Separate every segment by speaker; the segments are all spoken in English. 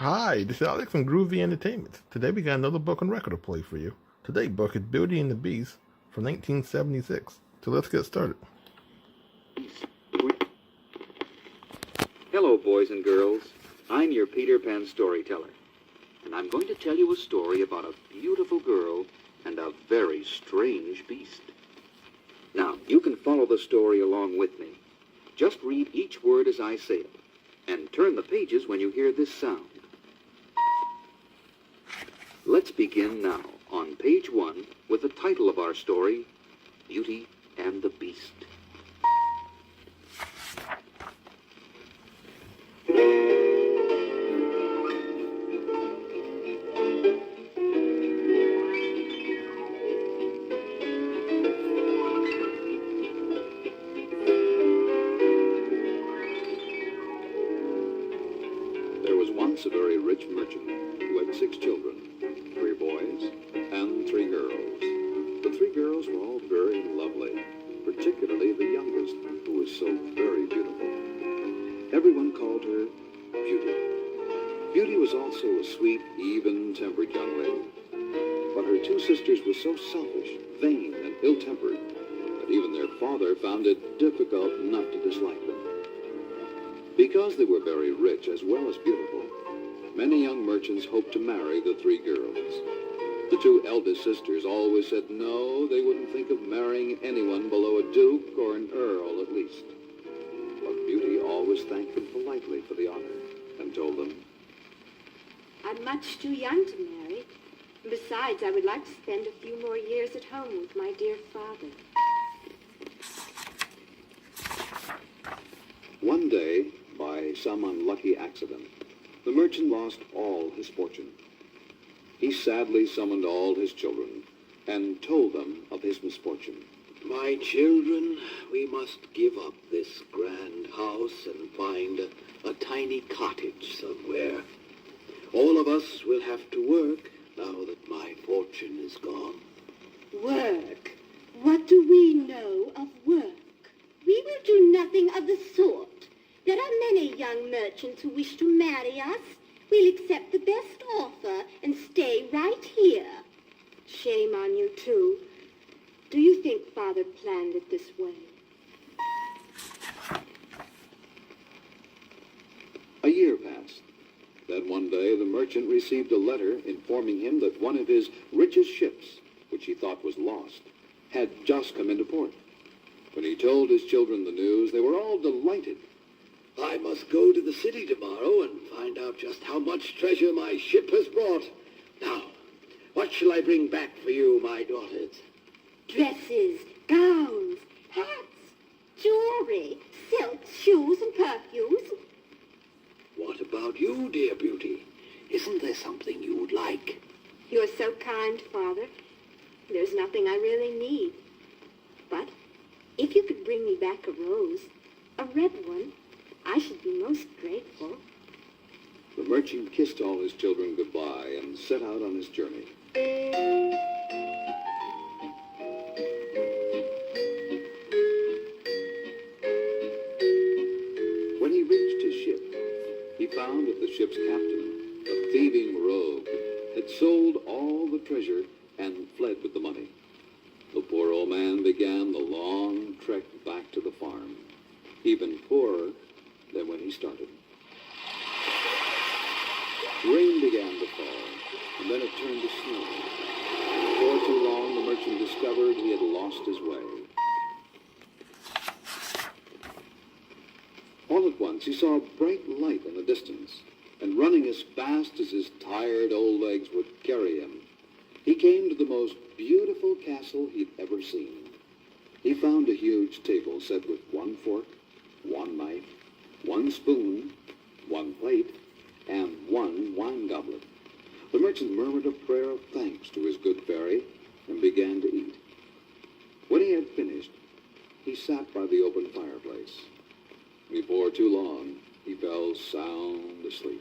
Speaker 1: Hi, this is Alex from Groovy Entertainment. Today we got another book on record to play for you. Today's book is Beauty and the Beast from 1976. So let's get started.
Speaker 2: Hello, boys and girls. I'm your Peter Pan storyteller, and I'm going to tell you a story about a beautiful girl and a very strange beast. Now, you can follow the story along with me. Just read each word as I say it, and turn the pages when you hear this sound. Let's begin now on page 1 with the title of our story, Beauty and the Beast. There was once a very rich merchant who had 6 children, 3 boys and 3 girls. The 3 girls were all very lovely, particularly the youngest, who was so very beautiful. Everyone called her Beauty. Beauty was also a sweet, even-tempered young lady. But her 2 sisters were so selfish, vain, and ill-tempered that even their father found it difficult not to dislike them. Because they were very rich as well as beautiful, many young merchants hoped to marry the 3 girls. The 2 eldest sisters always said no, they wouldn't think of marrying anyone below a duke or an earl at least. But Beauty always thanked them politely for the honor and told them,
Speaker 3: I'm much too young to marry. Besides, I would like to spend a few more years at home with my dear father.
Speaker 2: One day, by some unlucky accident, the merchant lost all his fortune. He sadly summoned all his children and told them of his misfortune.
Speaker 4: My children, we must give up this grand house and find a tiny cottage somewhere. All of us will have to work now that my fortune is gone.
Speaker 3: Work? What do we know of work? We will do nothing of the sort. There are many young merchants who wish to marry us. We'll accept the best offer and stay right here. Shame on you, too. Do you think Father planned it this way?
Speaker 2: A year passed. Then one day the merchant received a letter informing him that one of his richest ships, which he thought was lost, had just come into port. When he told his children the news, they were all delighted.
Speaker 4: I must go to the city tomorrow and find out just how much treasure my ship has brought. Now, what shall I bring back for you, my daughters?
Speaker 3: Dresses, gowns, hats, jewelry, silks, shoes, and perfumes.
Speaker 4: What about you, dear Beauty? Isn't there something you would like?
Speaker 3: You're so kind, Father. There's nothing I really need. But if you could bring me back a rose, a red one, I should be most grateful.
Speaker 2: The merchant kissed all his children goodbye and set out on his journey. When he reached his ship, he found that the ship's captain, a thieving rogue, had sold all the treasure and fled with the money. The poor old man began the long trek back to the farm, even poorer than when he started. Rain began to fall, and then it turned to snow. Before too long, the merchant discovered he had lost his way. All at once, he saw a bright light in the distance, and running as fast as his tired old legs would carry him, he came to the most beautiful castle he'd ever seen. He found a huge table set with 1 fork, 1 knife, 1 spoon, 1 plate, and 1 wine goblet. The merchant murmured a prayer of thanks to his good fairy and began to eat. When he had finished, he sat by the open fireplace. Before too long, he fell sound asleep.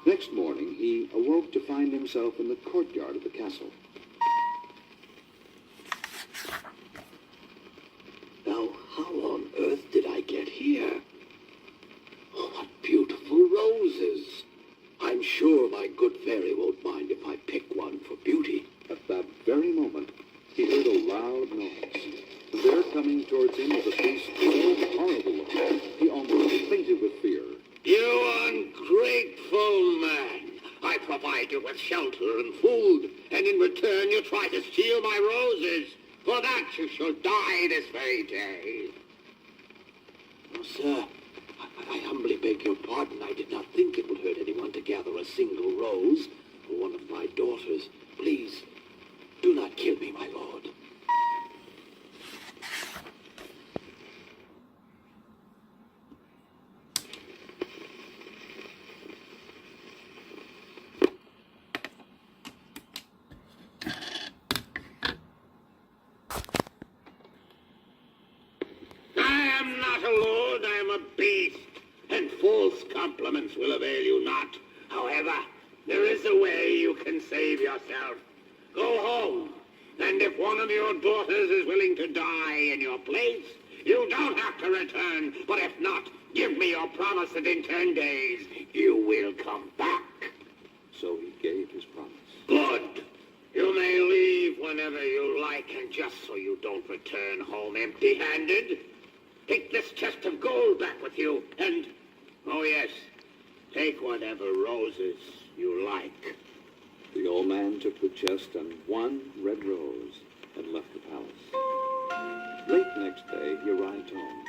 Speaker 2: Next morning, he awoke to find himself in the courtyard of the castle. he heard a loud noise. There coming towards him was a beast so horrible looking, he almost fainted with fear.
Speaker 4: You ungrateful man! I provide you with shelter and food, and in return you try to steal my roses. For that you shall die this very day. Oh, sir, I humbly beg your pardon. I did not think it would hurt anyone to gather a single rose for one of my daughters. Please, do not kill me, my lord. I am not a lord, I am a beast, and false compliments will avail you not. However, there is a way you can save yourself. Go home, and if one of your daughters is willing to die in your place, you don't have to return. But if not, give me your promise that in 10 days you will come back.
Speaker 2: So he gave his promise.
Speaker 4: Good. You may leave whenever you like, and just so you don't return home empty-handed, take this chest of gold back with you, and, oh yes, take whatever roses you like.
Speaker 2: The old man took the chest and one red rose and left the palace. Late next day, he arrived home.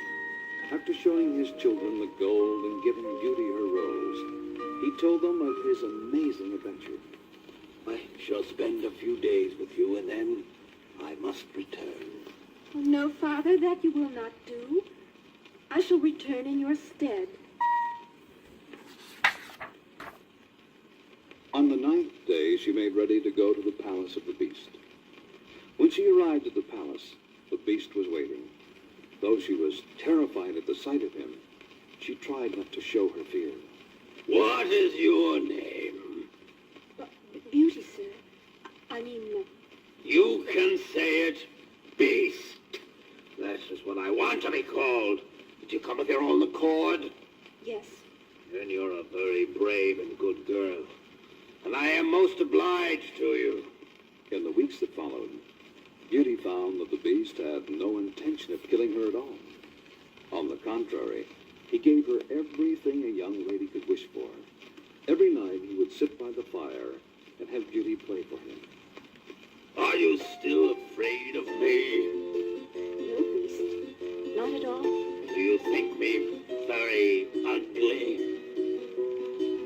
Speaker 2: After showing his children the gold and giving Beauty her rose, he told them of his amazing adventure.
Speaker 4: I shall spend a few days with you, and then I must return.
Speaker 3: Oh, no, Father, that you will not do. I shall return in your stead.
Speaker 2: On the 9th day, she made ready to go to the palace of the beast. When she arrived at the palace, the beast was waiting. Though she was terrified at the sight of him, she tried not to show her fear.
Speaker 4: What is your name?
Speaker 3: Beauty, sir. I mean,
Speaker 4: You can say it, beast. That is what I want to be called. Did you come of your own accord?
Speaker 3: yes.
Speaker 4: Then you're a very brave and good girl. And I am most obliged to you.
Speaker 2: In the weeks that followed, Beauty found that the beast had no intention of killing her at all. On the contrary, he gave her everything a young lady could wish for. Every night he would sit by the fire and have Beauty play for him.
Speaker 4: Are you still afraid of me?
Speaker 3: No, beast. Not at all.
Speaker 4: Do you think me very ugly?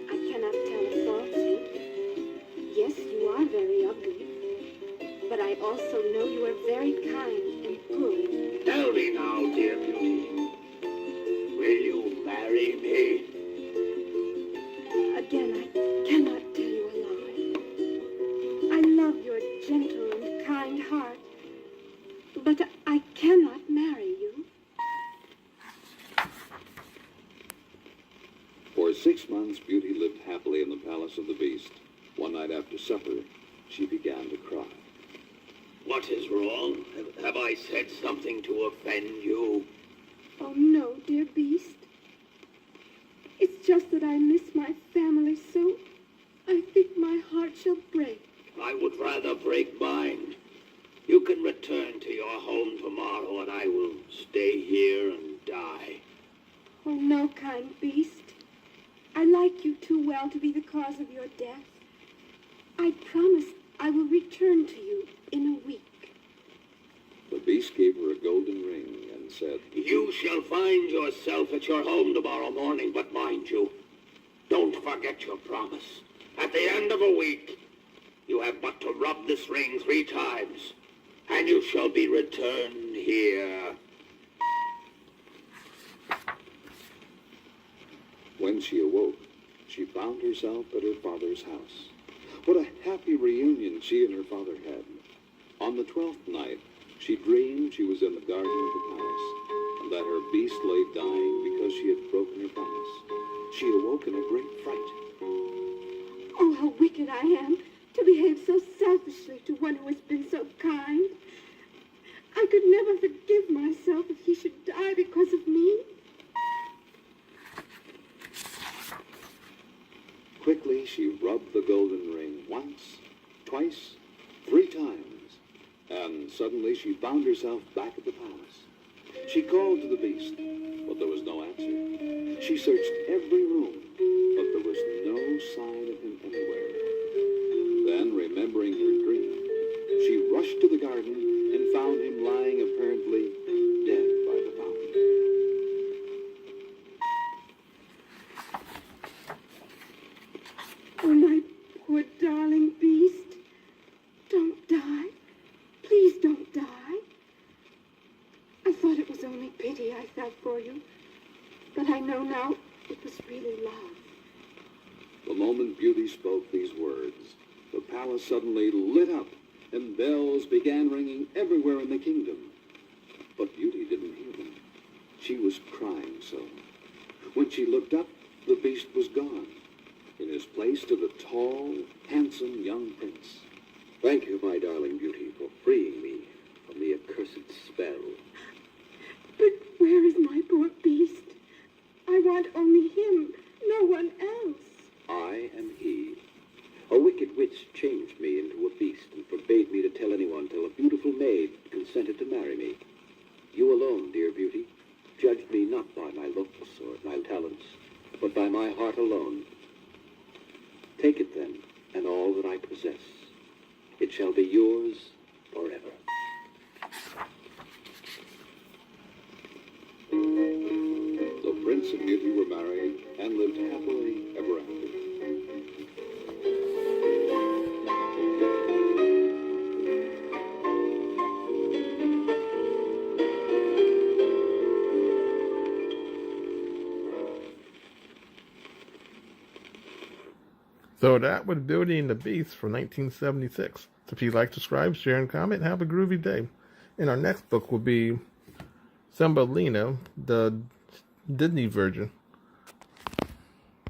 Speaker 3: I cannot tell a falsehood. Yes, you are very ugly. But I also know you are very kind and good.
Speaker 4: Tell me now, dear Beauty. Will you marry me?
Speaker 3: Again, I cannot tell you a lie. I love your gentle and kind heart. But I cannot marry you.
Speaker 2: For 6 months, Beauty lived happily in the palace of the beast. One night after supper, she began to cry.
Speaker 4: What is wrong? Have I said something to offend you?
Speaker 3: Oh, no, dear beast. It's just that I miss my family so. I think my heart shall break.
Speaker 4: I would rather break mine. You can return to your home tomorrow, and I will stay here and die.
Speaker 3: Oh, no, kind beast. I like you too well to be the cause of your death. I promise I will return to you in a week.
Speaker 2: The beast gave her a golden ring and said,
Speaker 4: You shall find yourself at your home tomorrow morning, but mind you, don't forget your promise. At the end of a week, you have but to rub this ring 3 times, and you shall be returned here.
Speaker 2: When she awoke, she found herself at her father's house. What a happy reunion she and her father had. On the 12th night, she dreamed she was in the garden of the palace, and that her beast lay dying because she had broken her promise. She awoke in a great fright.
Speaker 3: Oh, how wicked I am to behave so selfishly to one who has been so kind. I could never forgive myself if he should die because of me.
Speaker 2: Quickly, she rubbed the golden ring once, twice, 3 times, And suddenly she found herself back at the palace. She called to the beast, but there was no answer. She searched every room, but there was no sign of him anywhere. Then, remembering her dream, she rushed to the garden and found him lying apparently dead by the fountain.
Speaker 3: Oh, my poor darling beast. Don't die. Please don't die. I thought it was only pity I felt for you. But I know now it was really love.
Speaker 2: The moment Beauty spoke these words, the palace suddenly lit up, and bells began ringing everywhere in the kingdom. But Beauty didn't hear them. She was crying so. When she looked up, the beast was gone. In his place stood a tall, handsome young prince.
Speaker 4: Thank you, my darling Beauty, for freeing me from the accursed spell.
Speaker 3: But where is my poor beast? I want only him, no one else.
Speaker 4: I am he. A wicked witch changed me into a beast and forbade me to tell anyone till a beautiful maid consented to marry me. You alone, dear Beauty, judged me not by my looks or my talents, but by my heart alone. Take it then, and all that I possess. It shall be yours forever.
Speaker 2: The prince and Beauty were married and lived happily ever after.
Speaker 1: So that was Beauty and the Beast from 1976. So if you like, subscribe, share, and comment, have a groovy day. And our next book will be Thumbelina, the Disney version.